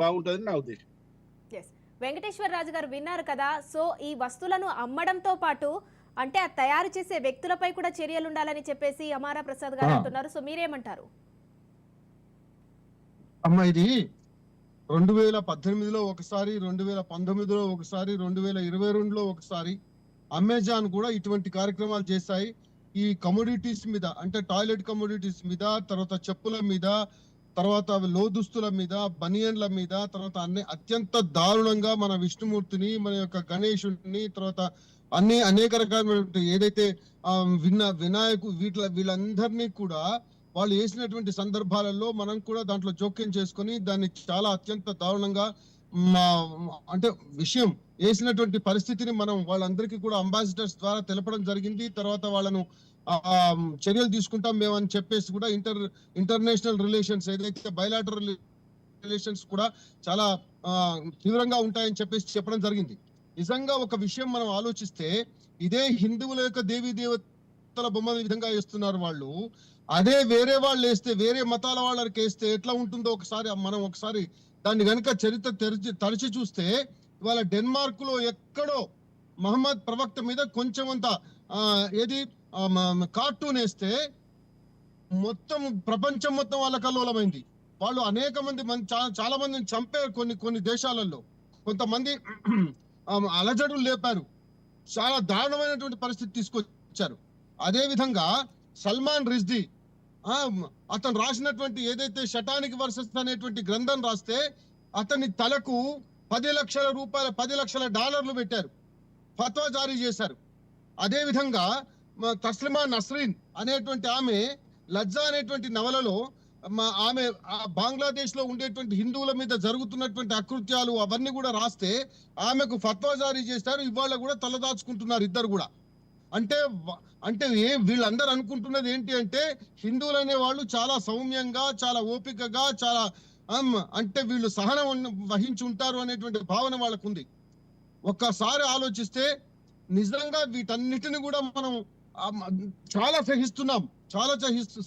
బాగుంటుందని నా ఉద్దేశం. ఎస్. వెంకటేశ్వర రాజు గారు విన్నారు కదా. సో ఈ వస్తువులను అమ్మడంతో పాటు అంటే ఆ తయారు చేసే వ్యక్తులపై కూడా చర్యలు ఉండాలని చెప్పేసి అమారా ప్రసాద్ గారు అంటున్నారు. సో మీరేమంటారు? అమ్మ ఇది 2018లో ఒకసారి, 2019లో ఒకసారి, 2022లో ఒకసారి అమెజాన్ కూడా ఇటువంటి కార్యక్రమాలు చేశాయి. ఈ కమోడిటీస్ మీద అంటే టాయిలెట్ కమోడిటీస్ మీద, తర్వాత చెప్పుల మీద, తర్వాత లోదుస్తుల మీద, బనియన్ల మీద, తర్వాత అన్ని అత్యంత దారుణంగా మన విష్ణుమూర్తిని, మన యొక్క గణేశుడిని, తర్వాత అనేక రకాలైన ఏదైతే వీళ్ళందరినీ కూడా వాళ్ళు వేసినటువంటి సందర్భాలలో మనం కూడా దాంట్లో జోక్యం చేసుకొని దాన్ని చాలా అత్యంత దారుణంగా అంటే విషయం వేసినటువంటి పరిస్థితిని మనం వాళ్ళందరికీ కూడా అంబాసిడర్స్ ద్వారా తెలపడం జరిగింది. తర్వాత వాళ్ళను చర్యలు తీసుకుంటాం మేము అని చెప్పేసి కూడా ఇంటర్నేషనల్ రిలేషన్స్ ఏదైతే బయలాటరల్ రిలేషన్స్ కూడా చాలా తీవ్రంగా ఉంటాయని చెప్పేసి చెప్పడం జరిగింది. నిజంగా ఒక విషయం మనం ఆలోచిస్తే ఇదే హిందువుల యొక్క దేవీ దేవతల బొమ్మల విధంగా వేస్తున్నారు వాళ్ళు. అదే వేరే వాళ్ళు వేస్తే, వేరే మతాల వాళ్ళకి వేస్తే ఎట్లా ఉంటుందో మనం ఒకసారి దాన్ని కనుక చరిత్ర తరచి చూస్తే ఇవాళ డెన్మార్క్ లో ఎక్కడో మహమ్మద్ ప్రవక్త మీద కొంచెం అంత ఏది కార్టూన్ వేస్తే మొత్తం ప్రపంచం మొత్తం వాళ్ళ కల్లోలమైంది. వాళ్ళు అనేక మంది చాలా మందిని చంపారు. కొన్ని దేశాలలో కొంతమంది అలజడులు లేపారు. చాలా దారుణమైనటువంటి పరిస్థితి తీసుకొచ్చారు. అదే విధంగా సల్మాన్ రిజ్దీ అతను రాసినటువంటి ఏదైతే షటానిక్ వర్సెస్ అనేటువంటి గ్రంథం రాస్తే అతని తలకు 10 లక్షల రూపాయలు, 10 లక్షల డాలర్లు పెట్టారు, ఫత్వా జారీ చేశారు. అదే విధంగా తస్లిమా నస్రీన్ అనేటువంటి ఆమె లజ్జా అనేటువంటి నవలలో ఆమె బంగ్లాదేశ్ లో ఉండేటువంటి హిందువుల మీద జరుగుతున్నటువంటి అకృత్యాలు అవన్నీ కూడా రాస్తే ఆమెకు ఫత్వా జారీ చేశారు. ఇవాళ కూడా తలదాచుకుంటున్నారు ఇద్దరు కూడా. అంటే వీళ్ళందరూ అనుకుంటున్నది ఏంటి అంటే హిందువులు అనే వాళ్ళు చాలా సౌమ్యంగా, చాలా ఓపికగా, చాలా అంటే వీళ్ళు సహనం వహించి ఉంటారు అనేటువంటి భావన వాళ్ళకు ఉంది. ఒక్కసారి ఆలోచిస్తే నిజంగా వీటన్నిటిని కూడా మనం చాలా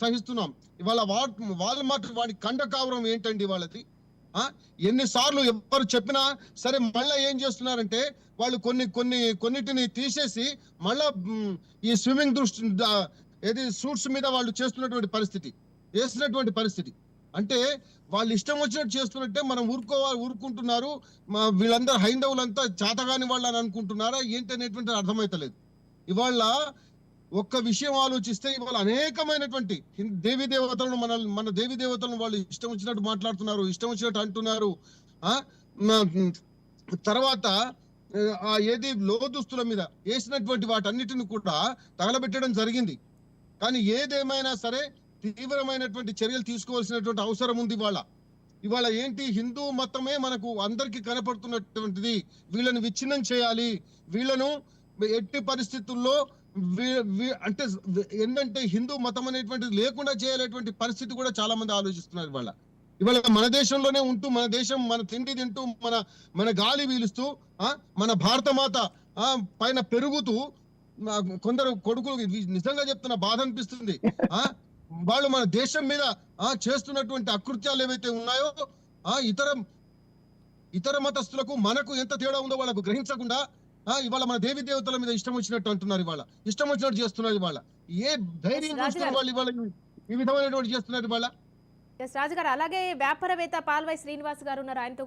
సహిస్తున్నాం. ఇవాళ వాల్మార్ట్ వాడి కండకావరం ఏంటండి వాళ్ళది? ఎన్నిసార్లు ఎవరు చెప్పినా సరే మళ్ళా ఏం చేస్తున్నారంటే వాళ్ళు కొన్నిటిని తీసేసి మళ్ళా ఈ స్విమ్మింగ్ ఏది సూట్స్ మీద వాళ్ళు వేసినటువంటి పరిస్థితి. అంటే వాళ్ళు ఇష్టం వచ్చినట్టు చేస్తున్నట్టే మనం ఊరుకుంటున్నారు. వీళ్ళందరూ హైందవులంతా చేతగాని వాళ్ళు అని అనుకుంటున్నారా ఏంటి అనేటువంటి అర్థమైతలేదు. ఇవాళ ఒక్క విషయం ఆలోచిస్తే ఇవాళ అనేకమైనటువంటి దేవీ దేవతలను మన దేవీ దేవతలను వాళ్ళు ఇష్టం వచ్చినట్టు మాట్లాడుతున్నారు, ఇష్టం వచ్చినట్టు అంటున్నారు. తర్వాత ఏది లోదుస్తుల మీద వేసినటువంటి వాటన్నిటిని కూడా తగలబెట్టడం జరిగింది. కానీ ఏదేమైనా సరే తీవ్రమైనటువంటి చర్యలు తీసుకోవాల్సినటువంటి అవసరం ఉంది. ఇవాళ ఏంటి హిందూ మతమే మనకు అందరికీ కనపడుతున్నటువంటిది. వీళ్ళని విచ్ఛిన్నం చేయాలి, వీళ్ళను ఎట్టి పరిస్థితుల్లో అంటే ఏంటంటే హిందూ మతం అనేటువంటిది లేకుండా చేయాలనేటువంటి పరిస్థితి కూడా చాలా మంది ఆలోచిస్తున్నారు. ఇవాళ మన దేశంలోనే ఉంటూ, మన దేశం, మన తిండి తింటూ, మన గాలి పీలుస్తూ, మన భారత మాత పైన పెరుగుతూ కొందరు కొడుకులు నిజంగా చెప్తున్న బాధ అనిపిస్తుంది. వాళ్ళు మన దేశం మీద చేస్తున్నటువంటి అకృత్యాలు ఏవైతే ఉన్నాయో ఇతర మతస్థులకు మనకు ఎంత తేడా ఉందో వాళ్ళకు గ్రహించకుండా ఇవాళ మన దేవీ దేవతల మీద ఇష్టం వచ్చినట్టు అంటున్నారు. ఇవాళ ఇష్టం వచ్చినట్టు చేస్తున్నారు. ఇవాళ ఏ ధైర్యం చూస్తున్నారు వాళ్ళు ఇవాళ ఈ విధమైనటువంటి చేస్తున్నారు ఇవాళ. రాజుగారు అలాగే వ్యాపారవేత్త పాల్వాయి శ్రీనివాస్ గారు ఉన్నారు, ఆయనతో